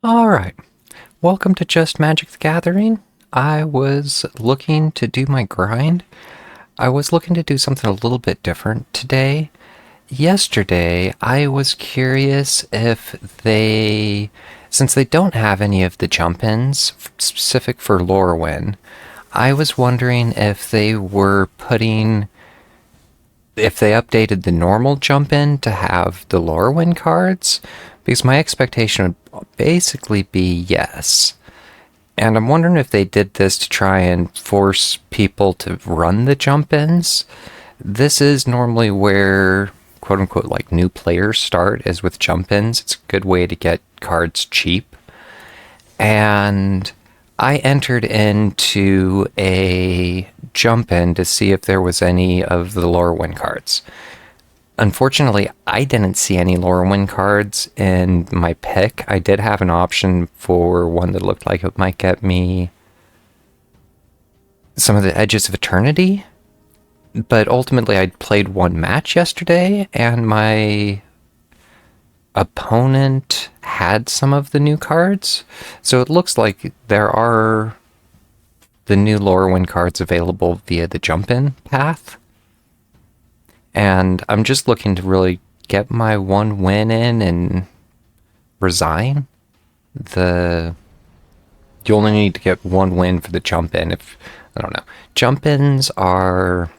Alright, welcome to Just Magic the Gathering. I was looking to do my grind. I was looking to do something a little bit different today. Yesterday, I was curious if since they don't have any of the jump-ins specific for Lorwyn, I was wondering if they updated the normal jump-in to have the Lorwyn cards, because my expectation would basically be yes. And I'm wondering if they did this to try and force people to run the jump-ins. This is normally where, quote-unquote, like new players start, is with jump-ins. It's a good way to get cards cheap. And I entered into a jump-in to see if there was any of the Lorwyn cards. Unfortunately, I didn't see any Lorwyn cards in my pick. I did have an option for one that looked like it might get me some of the Edges of Eternity, but ultimately I played one match yesterday, and my opponent had some of the new cards, so it looks like there are the new Lorwyn cards available via the jump-in path. And I'm just looking to really get my one win in and resign. You only need to get one win for the jump-in. I don't know. Jump-ins are...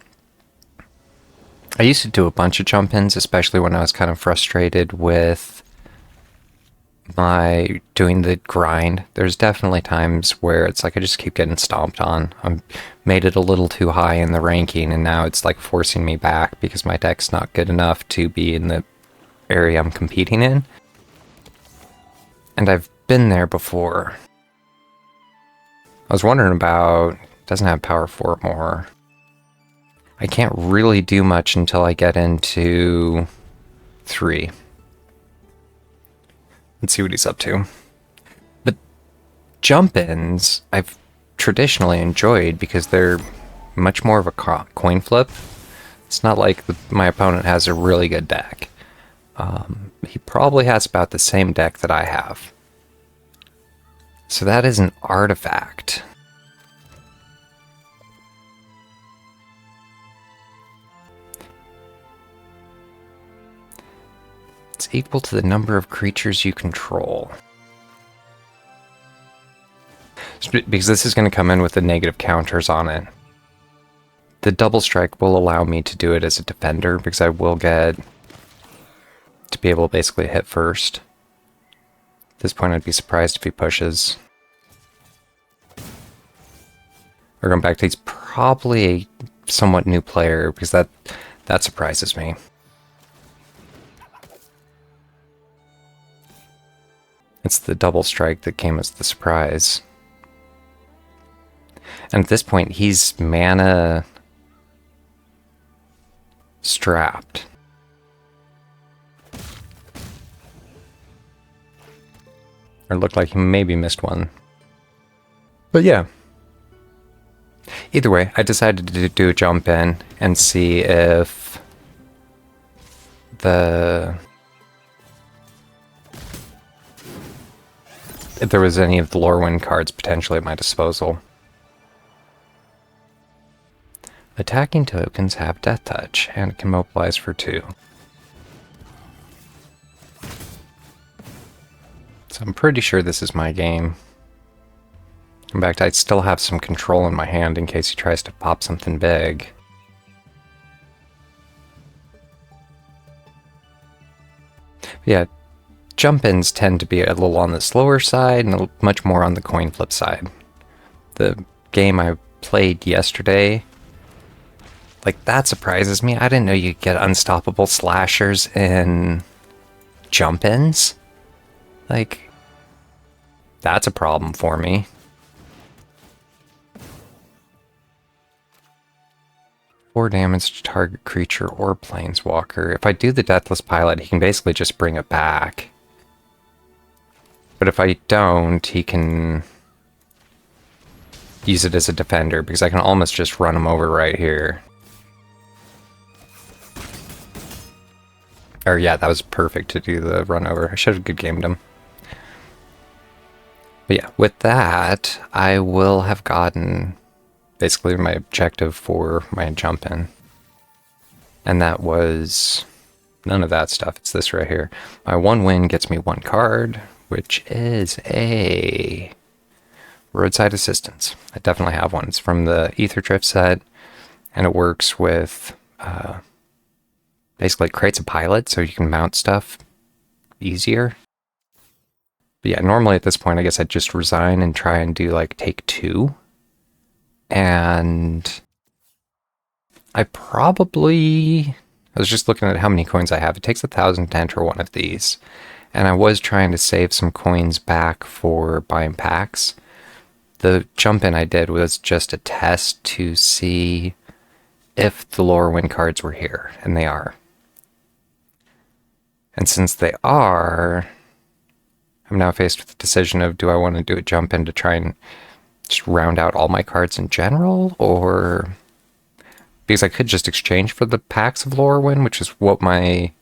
I used to do a bunch of jump-ins, especially when I was kind of frustrated with my doing the grind. There's definitely times where it's like I just keep getting stomped on. I made it a little too high in the ranking, and now it's like forcing me back because my deck's not good enough to be in the area I'm competing in. And I've been there before. I was wondering about... doesn't have power 4 more. I can't really do much until I get into 3. Let's see what he's up to. But jump-ins, I've traditionally enjoyed because they're much more of a coin flip. It's not like my opponent has a really good deck. He probably has about the same deck that I have. So that is an artifact. It's equal to the number of creatures you control. Because this is going to come in with the negative counters on it. The double strike will allow me to do it as a defender, because I will get to be able to basically hit first. At this point, I'd be surprised if he pushes. We're going back to, he's probably a somewhat new player, because that surprises me. It's the double strike that came as the surprise. And at this point, he's mana strapped. Or looked like he maybe missed one. But yeah. Either way, I decided to do a jump in and see if there was any of the Lorwyn cards potentially at my disposal. Attacking tokens have Death Touch and can mobilize for 2. So I'm pretty sure this is my game. In fact, I still have some control in my hand in case he tries to pop something big. Yeah, jump-ins tend to be a little on the slower side and much more on the coin flip side. The game I played yesterday, like, that surprises me. I didn't know you could get unstoppable slashers in jump-ins. Like, that's a problem for me. Four damage to target creature or planeswalker. If I do the Deathless Pilot, he can basically just bring it back. But if I don't, he can use it as a defender, because I can almost just run him over right here. Or yeah, that was perfect to do the run over. I should have good gamed him. But yeah, with that, I will have gotten basically my objective for my jump in. And that was none of that stuff. It's this right here. My 1 win gets me 1 card, which is a roadside assistance. I definitely have one. It's from the Ether Drift set, and it works with basically creates a pilot so you can mount stuff easier. But yeah, normally at this point, I guess I'd just resign and try and do like take 2. And I was just looking at how many coins I have. It takes 1,000 to enter one of these. And I was trying to save some coins back for buying packs. The jump in I did was just a test to see if the lower win cards were here, and they are. And since they are, I'm now faced with the decision of, do I want to do a jump in to try and just round out all my cards in general, or because I could just exchange for the packs of Lorwyn, which is what I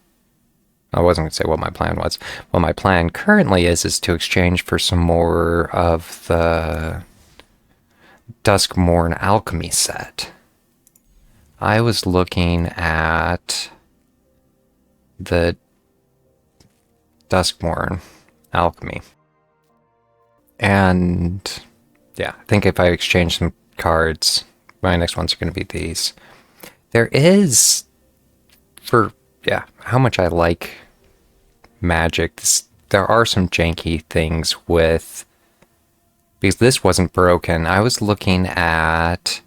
wasn't going to say what my plan was. What my plan currently is to exchange for some more of the Duskmorn Alchemy set. I was looking at the Duskmorn Alchemy. And yeah, I think if I exchange some cards, my next ones are going to be these. There is, for, yeah, how much I like Magic, there are some janky things with, because this wasn't broken. I was looking at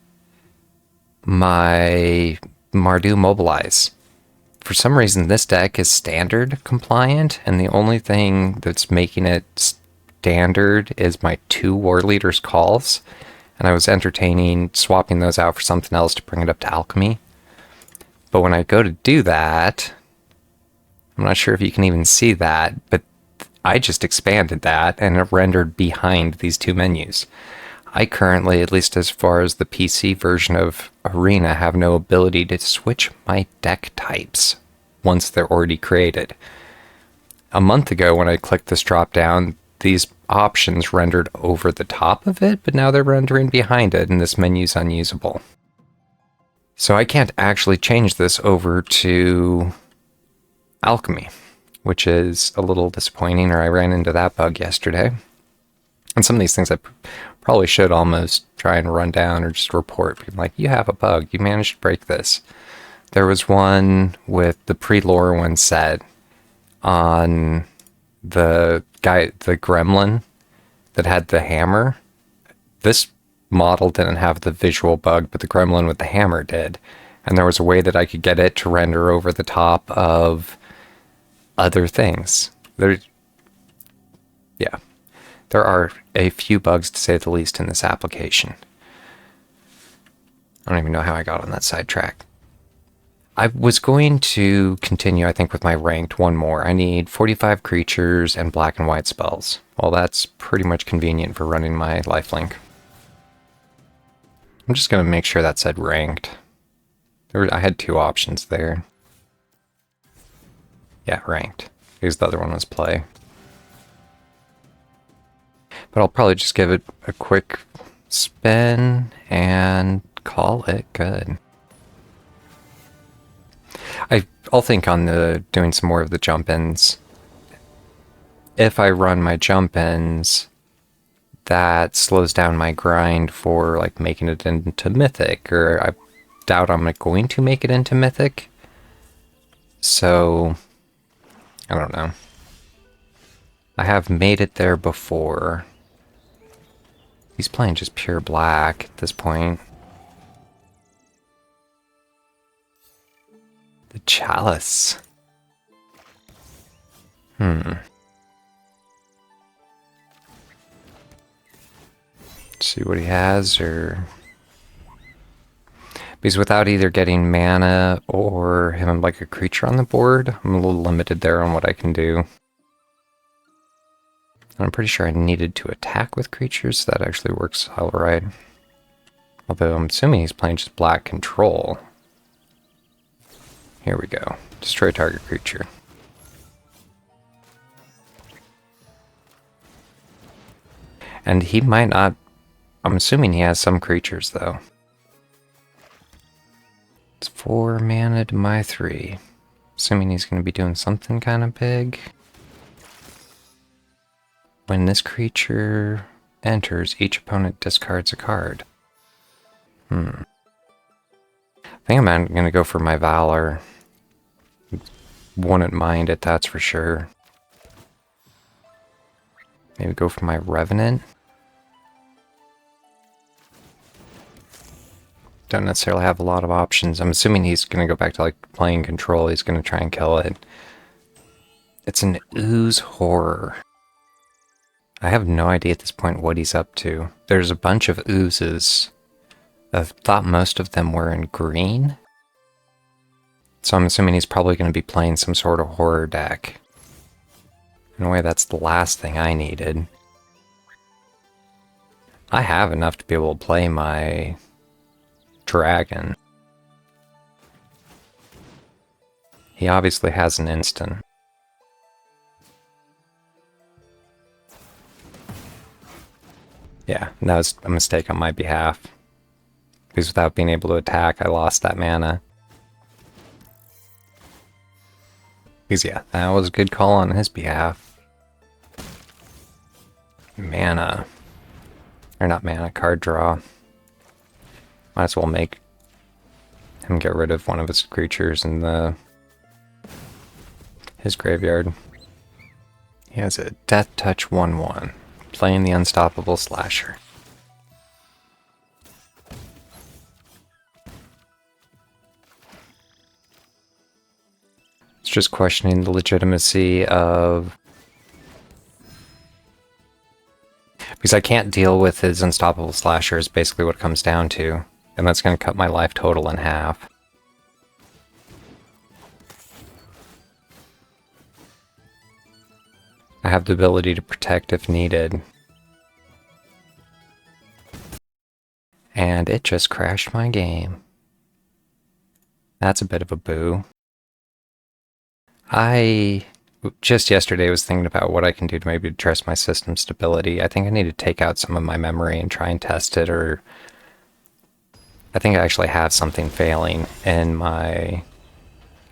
my Mardu Mobilize. For some reason, this deck is standard compliant, and the only thing that's making it standard is my 2 War Leaders calls. And I was entertaining swapping those out for something else to bring it up to Alchemy. But when I go to do that, I'm not sure if you can even see that, but I just expanded that and it rendered behind these 2 menus. I currently, at least as far as the PC version of Arena, have no ability to switch my deck types once they're already created. A month ago when I clicked this drop down, these options rendered over the top of it, but now they're rendering behind it and this menu's unusable. So I can't actually change this over to Alchemy, which is a little disappointing, or I ran into that bug yesterday. And some of these things I probably should almost try and run down or just report. People like, you have a bug, you managed to break this. There was one with the pre-Lorwyn set on the gremlin that had the hammer. This model didn't have the visual bug, but the gremlin with the hammer did. And there was a way that I could get it to render over the top of other things. There are a few bugs, to say the least, in this application. I don't even know how I got on that sidetrack. I was going to continue, I think, with my ranked one more. I need 45 creatures and black and white spells. Well, that's pretty much convenient for running my lifelink. I'm just going to make sure that said ranked. I had 2 options there. Yeah, ranked. Because the other one was play. But I'll probably just give it a quick spin and call it good. I'll think on doing some more of the jump-ins. If I run my jump-ins, that slows down my grind for like making it into Mythic, or I doubt I'm going to make it into Mythic. So, I don't know. I have made it there before. He's playing just pure black at this point. The Chalice. Let's see what he has, or... Because without either getting mana or him like a creature on the board, I'm a little limited there on what I can do. I'm pretty sure I needed to attack with creatures, so that actually works alright. Although I'm assuming he's playing just black control. Here we go. Destroy target creature. And he might not... I'm assuming he has some creatures, though. It's 4 mana to my 3. Assuming he's going to be doing something kind of big. When this creature enters, each opponent discards a card. I think I'm going to go for my Valor. Wouldn't mind it, that's for sure. Maybe go for my Revenant. Don't necessarily have a lot of options. I'm assuming he's going to go back to like playing control. He's going to try and kill it. It's an Ooze Horror. I have no idea at this point what he's up to. There's a bunch of oozes. I thought most of them were in green. So I'm assuming he's probably going to be playing some sort of horror deck. In a way, that's the last thing I needed. I have enough to be able to play my dragon. He obviously has an instant. Yeah, that was a mistake on my behalf. Because without being able to attack, I lost that mana. Because yeah, that was a good call on his behalf. Mana. Or not mana, card draw. Might as well make him get rid of one of his creatures in his graveyard. He has a Death Touch 1/1. Playing the Unstoppable Slasher. It's just questioning the legitimacy of... Because I can't deal with his Unstoppable Slasher is basically what it comes down to. And that's going to cut my life total in half. I have the ability to protect if needed. And it just crashed my game. That's a bit of a boo. I just yesterday was thinking about what I can do to maybe address my system stability. I think I need to take out some of my memory and try and test it, or... I think I actually have something failing in my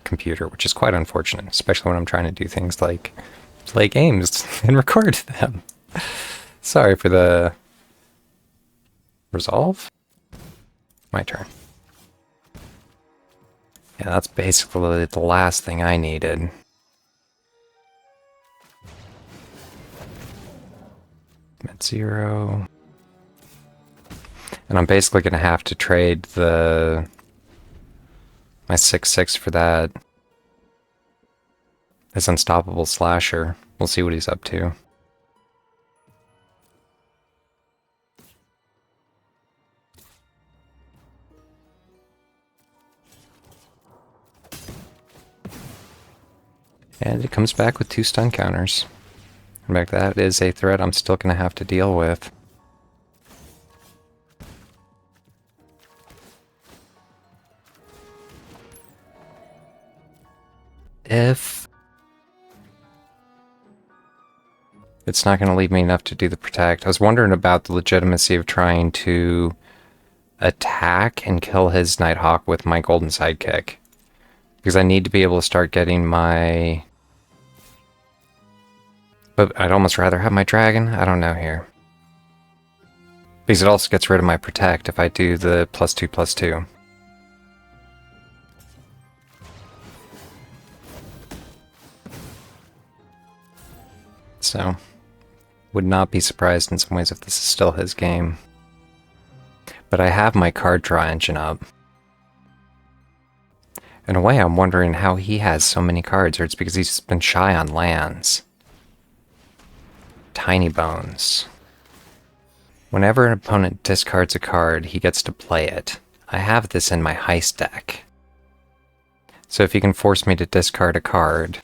computer, which is quite unfortunate, especially when I'm trying to do things like play games and record them. Sorry for the... Resolve? My turn. Yeah, that's basically the last thing I needed. I'm at 0. And I'm basically going to have to trade my 6/6 for that. This Unstoppable Slasher. We'll see what he's up to. And it comes back with 2 stun counters. In fact, that is a threat I'm still going to have to deal with. If it's not going to leave me enough to do the protect. I was wondering about the legitimacy of trying to attack and kill his Nighthawk with my Golden Sidekick. Because I need to be able to start getting my... But I'd almost rather have my dragon. I don't know here. Because it also gets rid of my protect if I do the +2/+2. So, would not be surprised in some ways if this is still his game. But I have my card draw engine up. In a way, I'm wondering how he has so many cards, or it's because he's been shy on lands. Tiny Bones. Whenever an opponent discards a card, he gets to play it. I have this in my heist deck. So if he can force me to discard a card...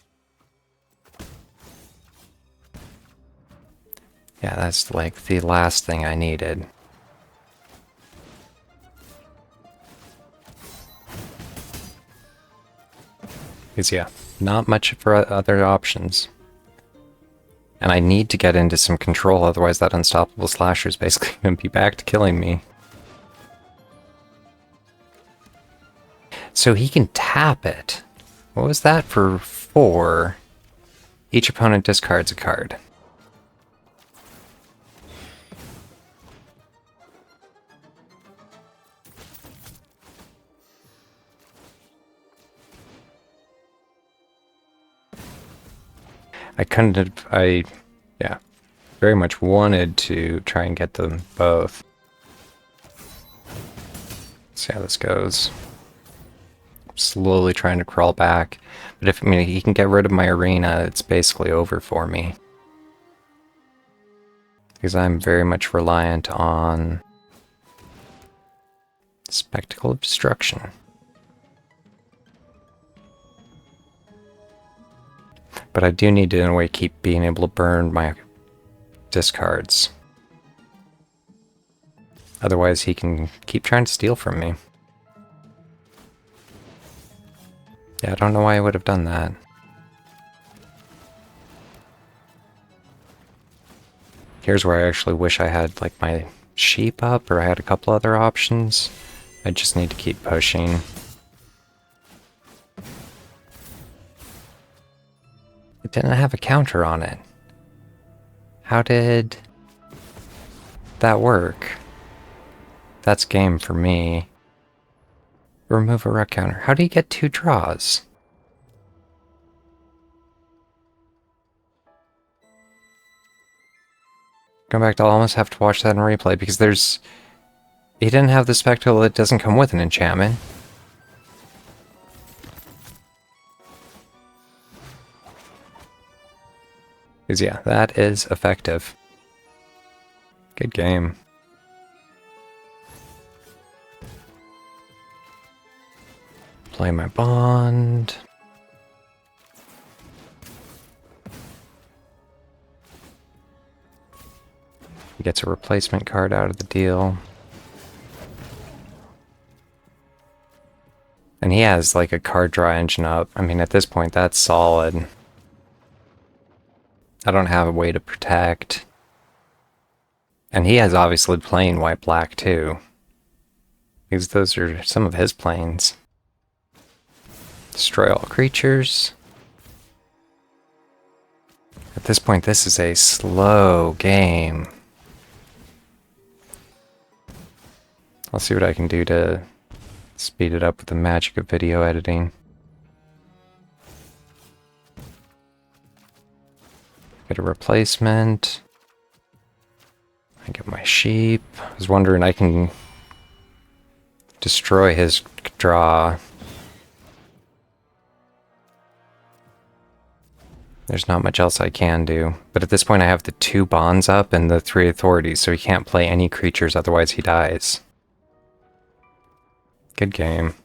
Yeah, that's like the last thing I needed. Because yeah, not much for other options. And I need to get into some control, otherwise that unstoppable slasher is basically going to be back to killing me. So he can tap it. What was that for 4? Each opponent discards a card. Yeah, very much wanted to try and get them both. Let's see how this goes. Slowly trying to crawl back. But if he can get rid of my arena, it's basically over for me. Because I'm very much reliant on Spectacle of Destruction. But I do need to, in a way, keep being able to burn my discards. Otherwise, he can keep trying to steal from me. Yeah, I don't know why I would have done that. Here's where I actually wish I had, like, my sheep up, or I had a couple other options. I just need to keep pushing. It didn't have a counter on it. How did that work? That's game for me. Remove a rec counter. How do you get 2 draws? Going back to, I'll almost have to watch that in replay because he didn't have the spectacle that doesn't come with an enchantment. Because yeah, that is effective. Good game. Play my bond. He gets a replacement card out of the deal. And he has like a card draw engine up. I mean, at this point, that's solid. I don't have a way to protect. And he has obviously plain white-black too. Because those are some of his planes. Destroy all creatures. At this point, this is a slow game. I'll see what I can do to speed it up with the magic of video editing. Get a replacement. I get my sheep. I was wondering, I can destroy his draw. There's not much else I can do. But at this point I have the 2 bonds up and the 3 authorities, so he can't play any creatures, otherwise he dies. Good game.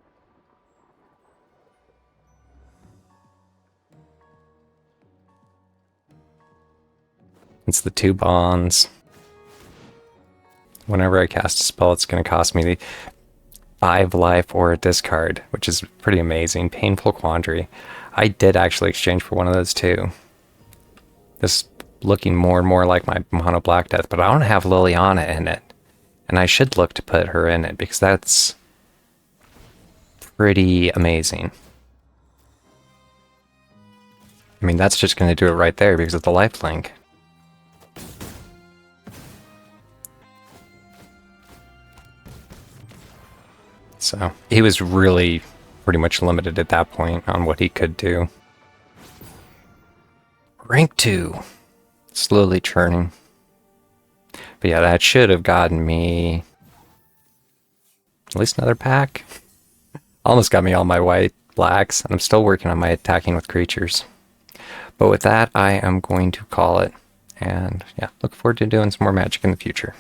It's the 2 bonds. Whenever I cast a spell, it's going to cost me the 5 life or a discard, which is pretty amazing. Painful Quandary. I did actually exchange for one of those too. This looking more and more like my Mono Black Death, but I don't have Liliana in it. And I should look to put her in it, because that's pretty amazing. I mean, that's just going to do it right there because of the lifelink. So, he was really pretty much limited at that point on what he could do. Rank 2. Slowly churning. But yeah, that should have gotten me at least another pack. Almost got me all my white blacks, and I'm still working on my attacking with creatures. But with that, I am going to call it. And yeah, look forward to doing some more Magic in the future.